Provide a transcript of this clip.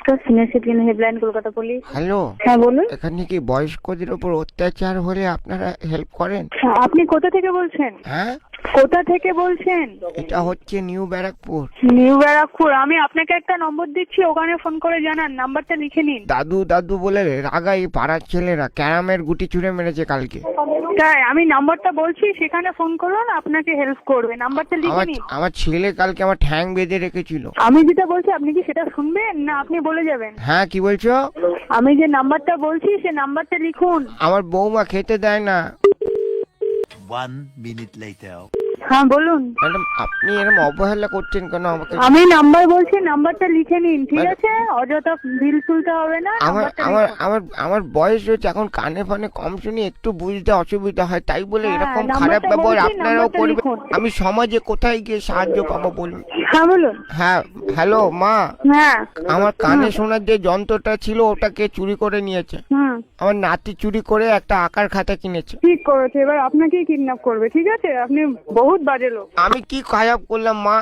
নমস্কার, senior citizen helpline Kolkata police. Hello, হ্যাঁ বলুন। এখানে কি বয়স্কদের উপর অত্যাচার হলে আপনারা হেল্প করেন? আপনি কোথা থেকে বলছেন? হ্যাঁ, কোথা থেকে বলছেন? এটা হচ্ছে নিউ ব্যারাকপুর। নিউ ব্যারাকপুর। আমি আপনাকে একটা নম্বর দিচ্ছি, ওখানে ফোন করে জানান। নাম্বারটা লিখে নিন। দাদু দাদু বলে রাগাই পাড়ার ছেলেরা ক্যারামের গুটি ছুঁড়ে মেরেছে কালকে। তাই আমি নাম্বারটা বলছি, সেখানে ফোন করুন, আপনাকে হেল্প করবে। নাম্বারটা লিখে আমার নিন। আমার ছেলে কালকে আমার ঠ্যাং বেঁধে রেখেছিল। আমি যেটা বলছি আপনি কি সেটা শুনবেন না আপনি বলে যাবেন? হ্যাঁ, কি বলছো? আমি যে নাম্বারটা বলছি সে নাম্বারটা লিখুন। আমার বৌমা খেতে দেয় না। 1 minute later. হ্যাঁ বলুন। ম্যাডাম, আপনি এরকম অবহেলা করছেন কেন আমাকে? আমি নাম্বার বলছি, নাম্বারটা লিখে নিন, ঠিক আছে? অযথা বিল তুলতে হবে না। আমার নাম্বারটা আমার লিখুন। আমার আমার বয়স হয়েছে, এখন কানে ফানে কম শুনি, একটু বুঝতে অসুবিধা হয়, তাই বলে হ্যাঁ, এরকম নাম্বারটা খারাপ ব্যবহার বলছি, আপনারাও নাম্বারটা করবেন? লিখুন। আমি সমাজে কোথায় গিয়ে সাহায্য পাবো বলুন? হ্যাঁ বলুন। হ্যাঁ, হ্যালো মা, হ্যাঁ। আমার কানে শোনার যে যন্ত্রটা ছিল ওটাকে চুরি করে নিয়েছে। আমার নাতি চুরি করে একটা আঁকার খাতা কিনেছে। ঠিক করেছে, এবার আপনাকেই কিডন্যাপ করবে, ঠিক আছে? আপনি বহুত বাজে লোক। আমি কি খারাপ করলাম মা?